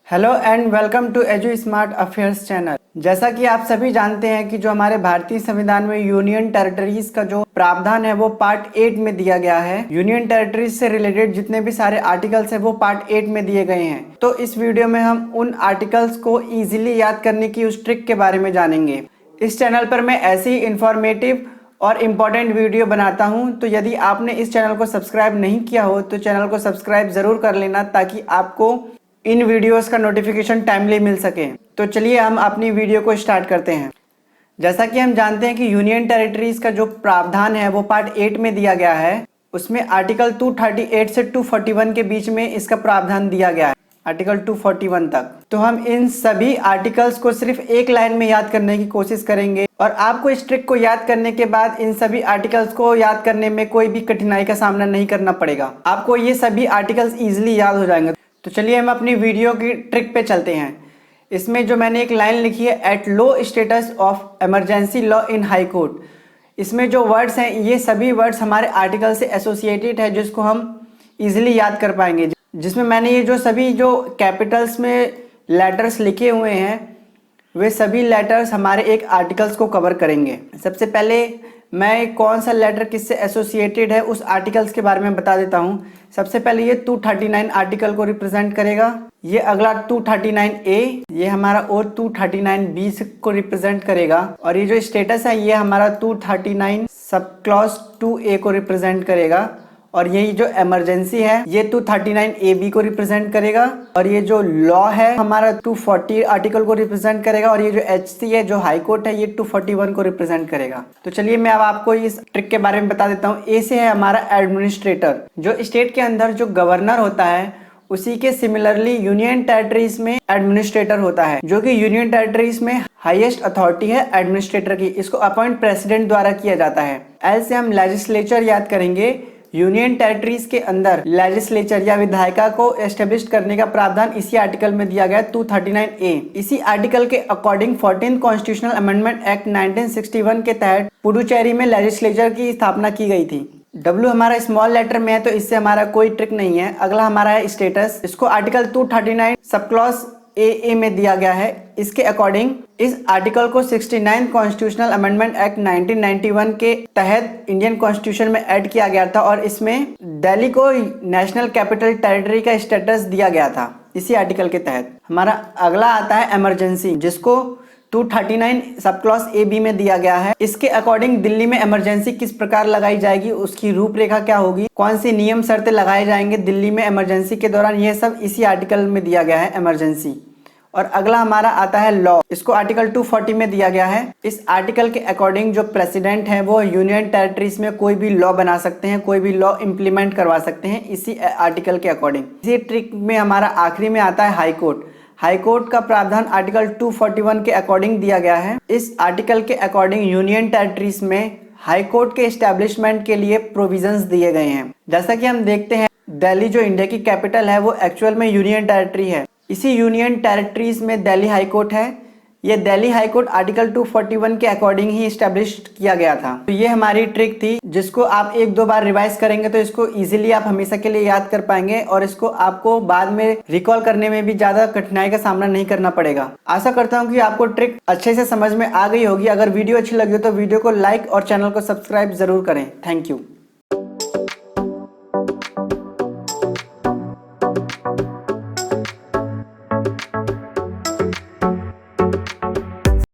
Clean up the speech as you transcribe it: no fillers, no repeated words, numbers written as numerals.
Hello and welcome to Edu Smart Affairs channel. जैसा कि आप सभी जानते हैं कि जो हमारे भारतीय संविधान में यूनियन टेरिटरीज का जो प्रावधान है वो पार्ट 8 में दिया गया है। यूनियन टेरिटरीज से रिलेटेड जितने भी सारे आर्टिकल्स हैं वो पार्ट 8 में दिए गए हैं। तो इस वीडियो में हम उन आर्टिकल्स को इजीली याद करने की उस ट्रिक के बारे में जानेंगे। इस चैनल पर मैं ऐसी ही इंफॉर्मेटिव और इम्पॉर्टेंट वीडियो बनाता हूं, तो यदि आपने इस चैनल को सब्सक्राइब नहीं किया हो तो चैनल को सब्सक्राइब जरूर कर लेना ताकि आपको इन वीडियोस का नोटिफिकेशन टाइमली मिल सके। तो चलिए हम अपनी वीडियो को स्टार्ट करते हैं। जैसा कि हम जानते हैं कि यूनियन टेरिटरीज का जो प्रावधान है वो पार्ट 8 में दिया गया है। उसमें आर्टिकल 238 से 241 के बीच में इसका प्रावधान दिया गया है, आर्टिकल 241 तक। तो हम इन सभी आर्टिकल्स को सिर्फ एक लाइन में याद करने की कोशिश करेंगे और आपको इस ट्रिक को याद करने के बाद इन सभी आर्टिकल्स को याद करने में कोई भी कठिनाई का सामना नहीं करना पड़ेगा। आपको ये सभी आर्टिकल्स इजीली याद हो जाएंगे। तो चलिए हम अपनी वीडियो की ट्रिक पे चलते हैं। इसमें जो मैंने एक लाइन लिखी है, at low status of emergency law in high court, इसमें जो वर्ड्स हैं ये सभी वर्ड्स हमारे आर्टिकल से एसोसिएटेड है जिसको हम इजीली याद कर पाएंगे। जिसमें मैंने ये जो सभी जो कैपिटल्स में लेटर्स लिखे हुए हैं वे सभी लेटर्स हमारे एक आर्टिकल्स को कवर करेंगे। सबसे पहले मैं कौन सा लेटर किससे एसोसिएटेड है उस आर्टिकल्स के बारे में बता देता हूँ। सबसे पहले ये 239 आर्टिकल को रिप्रेजेंट करेगा। ये अगला 239A, ये हमारा और 239B को रिप्रेजेंट करेगा। और ये जो स्टेटस है ये हमारा 239 सब क्लॉज 2A को रिप्रेजेंट करेगा। और यही जो इमरजेंसी है ये 239AB को रिप्रेजेंट करेगा। और ये जो लॉ है हमारा 240 आर्टिकल को रिप्रेजेंट करेगा। और ये जो HC है जो हाई कोर्ट है ये 241 को रिप्रेजेंट करेगा। तो चलिए मैं अब आपको इस ट्रिक के बारे में बता देता हूँ। ए से है हमारा एडमिनिस्ट्रेटर, जो स्टेट के अंदर जो गवर्नर होता है उसी के सिमिलरली यूनियन टेरिटरीज में एडमिनिस्ट्रेटर होता है, जो कि यूनियन टेरिटरीज में हाईएस्ट अथॉरिटी है एडमिनिस्ट्रेटर की। इसको अपॉइंट प्रेसिडेंट द्वारा किया जाता है। एल से हम लेजिस्लेचर याद करेंगे। यूनियन टेरिटरीज के अंदर लेजिस्लेचर या विधायिका को एस्टेब्लिश करने का प्रावधान इसी आर्टिकल में दिया गया है 239A। इसी आर्टिकल के according 14th constitutional amendment act 1961 के तहत पुडुचेरी में लेजिस्लेचर की स्थापना की गई थी। W हमारा स्मॉल लेटर में है तो इससे हमारा कोई ट्रिक नहीं है। अगला हमारा है स्टेटस। इसको आर्टिकल 239 सब क्लॉज AA में दिया गया है। इसके अकॉर्डिंग इस आर्टिकल को 69th कॉन्स्टिट्यूशनल अमेंडमेंट एक्ट 1991 के तहत इंडियन कॉन्स्टिट्यूशन में ऐड किया गया था और इसमें दिल्ली को नेशनल कैपिटल टेरिटरी का स्टेटस दिया गया था इसी आर्टिकल के तहत। हमारा अगला आता है इमरजेंसी, जिसको 239 सब क्लॉज AB में दिया गया है। इसके अकॉर्डिंग दिल्ली में इमरजेंसी किस प्रकार लगाई जाएगी, उसकी रूपरेखा क्या होगी, कौन सी नियम शर्तें लगाए जाएंगे दिल्ली में इमरजेंसी के दौरान, यह सब इसी आर्टिकल में दिया गया है इमरजेंसी। और अगला हमारा आता है लॉ। इसको आर्टिकल 240 में दिया गया है। इस आर्टिकल के अकॉर्डिंग जो प्रेसिडेंट है वो यूनियन टेरिटरीज में कोई भी लॉ बना सकते हैं, कोई भी लॉ इम्प्लीमेंट करवा सकते हैं इसी आर्टिकल के अकॉर्डिंग। इसी ट्रिक में हमारा आखिरी में आता है हाई कोर्ट। हाई कोर्ट का प्रावधान आर्टिकल 241 के अकॉर्डिंग दिया गया है। इस आर्टिकल के अकॉर्डिंग यूनियन टेरिटरीज में हाई कोर्ट के एस्टेब्लिशमेंट के लिए प्रोविजंस दिए गए हैं। जैसा कि हम देखते हैं दिल्ली जो इंडिया की कैपिटल है वो एक्चुअल में यूनियन टेरिटरी है। इसी यूनियन टेरिटरीज में दिल्ली हाई कोर्ट है। ये दिल्ली हाई कोर्ट आर्टिकल 241 के अकॉर्डिंग ही स्टैब्लिश किया गया था। तो ये हमारी ट्रिक थी जिसको आप एक दो बार रिवाइज करेंगे तो इसको इजीली आप हमेशा के लिए याद कर पाएंगे और इसको आपको बाद में रिकॉल करने में भी ज्यादा कठिनाई का सामना नहीं करना पड़ेगा। आशा करता हूँ कि आपको ट्रिक अच्छे से समझ में आ गई होगी। अगर वीडियो अच्छी लगी हो तो वीडियो को लाइक और चैनल को सब्सक्राइब जरूर करें। Thank you.